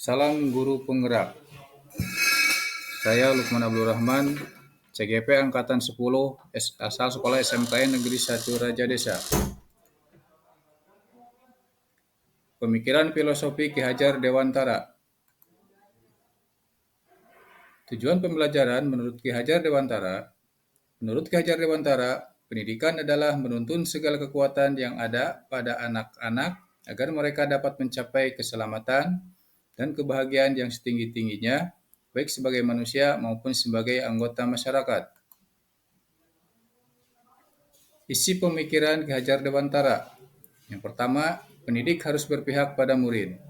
Salam Guru Penggerak. Saya Lukman Abdul Rahman, CGP Angkatan 10, asal Sekolah SMKN Negeri 1 Raja Desa. Pemikiran filosofi Ki Hajar Dewantara. Tujuan pembelajaran menurut Ki Hajar Dewantara. Menurut Ki Hajar Dewantara, pendidikan adalah menuntun segala kekuatan yang ada pada anak-anak agar mereka dapat mencapai keselamatan dan kebahagiaan yang setinggi-tingginya, baik sebagai manusia maupun sebagai anggota masyarakat. Isi pemikiran Ki Hajar Dewantara. Yang pertama, pendidik harus berpihak pada murid.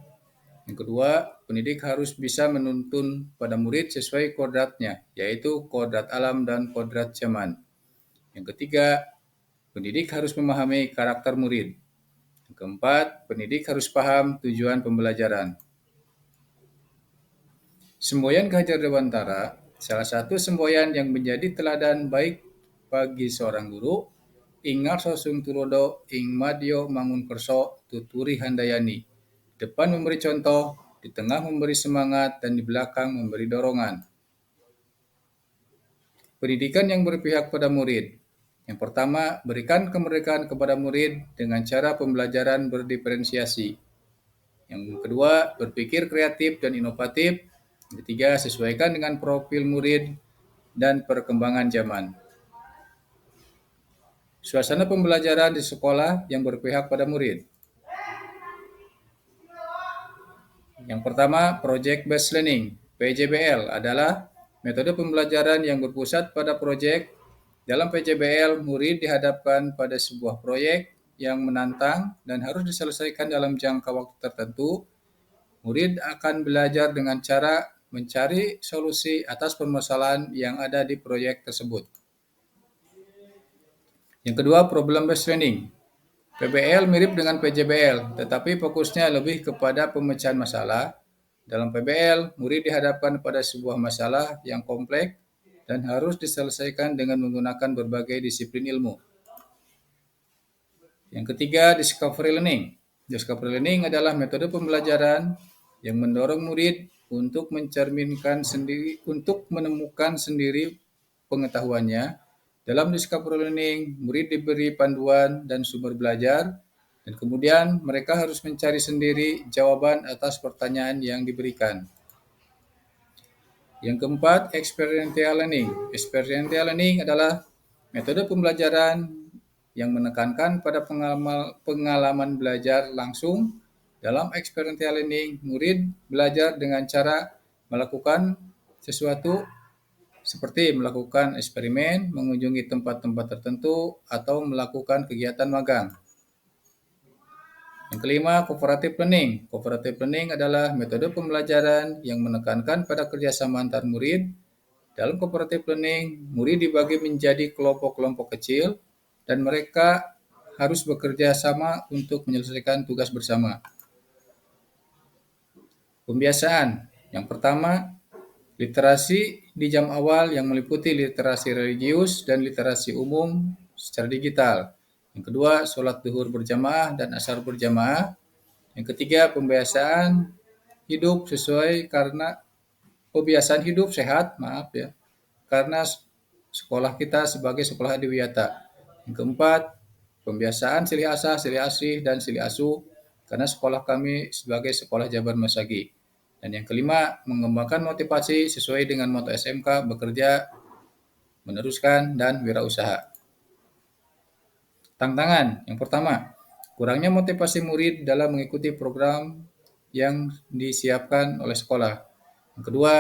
Yang kedua, pendidik harus bisa menuntun pada murid sesuai kodratnya, yaitu kodrat alam dan kodrat zaman. Yang ketiga, pendidik harus memahami karakter murid. Yang keempat, pendidik harus paham tujuan pembelajaran. Semboyan Ki Hajar Dewantara, salah satu semboyan yang menjadi teladan baik bagi seorang guru, Ingar sosung tulodo, ing madyo mangun kerso, tuturi handayani. Depan memberi contoh, di tengah memberi semangat, dan di belakang memberi dorongan. Pendidikan yang berpihak pada murid. Yang pertama, berikan kemerdekaan kepada murid dengan cara pembelajaran berdiferensiasi. Yang kedua, berpikir kreatif dan inovatif. Yang ketiga, sesuaikan dengan profil murid dan perkembangan zaman. Suasana pembelajaran di sekolah yang berpihak pada murid. Yang pertama, Project Based Learning, PJBL, adalah metode pembelajaran yang berpusat pada proyek. Dalam PJBL, murid dihadapkan pada sebuah proyek yang menantang dan harus diselesaikan dalam jangka waktu tertentu. Murid akan belajar dengan cara mencari solusi atas permasalahan yang ada di proyek tersebut. Yang kedua, Problem Based Learning. PBL mirip dengan PJBL, tetapi fokusnya lebih kepada pemecahan masalah. Dalam PBL, murid dihadapkan pada sebuah masalah yang kompleks dan harus diselesaikan dengan menggunakan berbagai disiplin ilmu. Yang ketiga, Discovery Learning. Discovery Learning adalah metode pembelajaran yang mendorong murid untuk menemukan sendiri pengetahuannya. Dalam Discovery Learning, murid diberi panduan dan sumber belajar, dan kemudian mereka harus mencari sendiri jawaban atas pertanyaan yang diberikan. Yang keempat, Experiential Learning. Experiential Learning adalah metode pembelajaran yang menekankan pada pengalaman belajar langsung. Dalam Experiential Learning, murid belajar dengan cara melakukan sesuatu seperti melakukan eksperimen, mengunjungi tempat-tempat tertentu, atau melakukan kegiatan magang. Yang kelima, Cooperative Learning. Cooperative Learning adalah metode pembelajaran yang menekankan pada kerjasama antar murid. Dalam Cooperative Learning, murid dibagi menjadi kelompok-kelompok kecil, dan mereka harus bekerja sama untuk menyelesaikan tugas bersama. Pembiasaan. Yang pertama, literasi di jam awal yang meliputi literasi religius dan literasi umum secara digital. Yang kedua, sholat zuhur berjamaah dan asar berjamaah. Yang ketiga, pembiasaan hidup sehat, karena sekolah kita sebagai sekolah adiwiyata. Yang keempat, pembiasaan silih asah, silih asih, dan silih asuh, karena sekolah kami sebagai sekolah Jabar Masagi. Dan yang kelima, mengembangkan motivasi sesuai dengan moto SMK, bekerja, meneruskan, dan wirausaha. Tantangan. Yang pertama, kurangnya motivasi murid dalam mengikuti program yang disiapkan oleh sekolah. Yang kedua,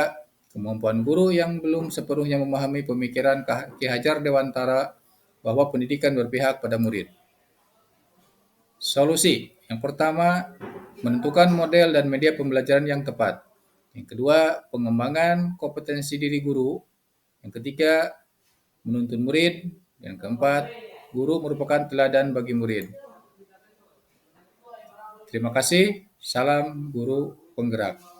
kemampuan guru yang belum sepenuhnya memahami pemikiran Ki Hajar Dewantara bahwa pendidikan berpihak pada murid. Solusi. Yang pertama, menentukan model dan media pembelajaran yang tepat. Yang kedua, pengembangan kompetensi diri guru. Yang ketiga, menuntun murid. Yang keempat, guru merupakan teladan bagi murid. Terima kasih. Salam Guru Penggerak.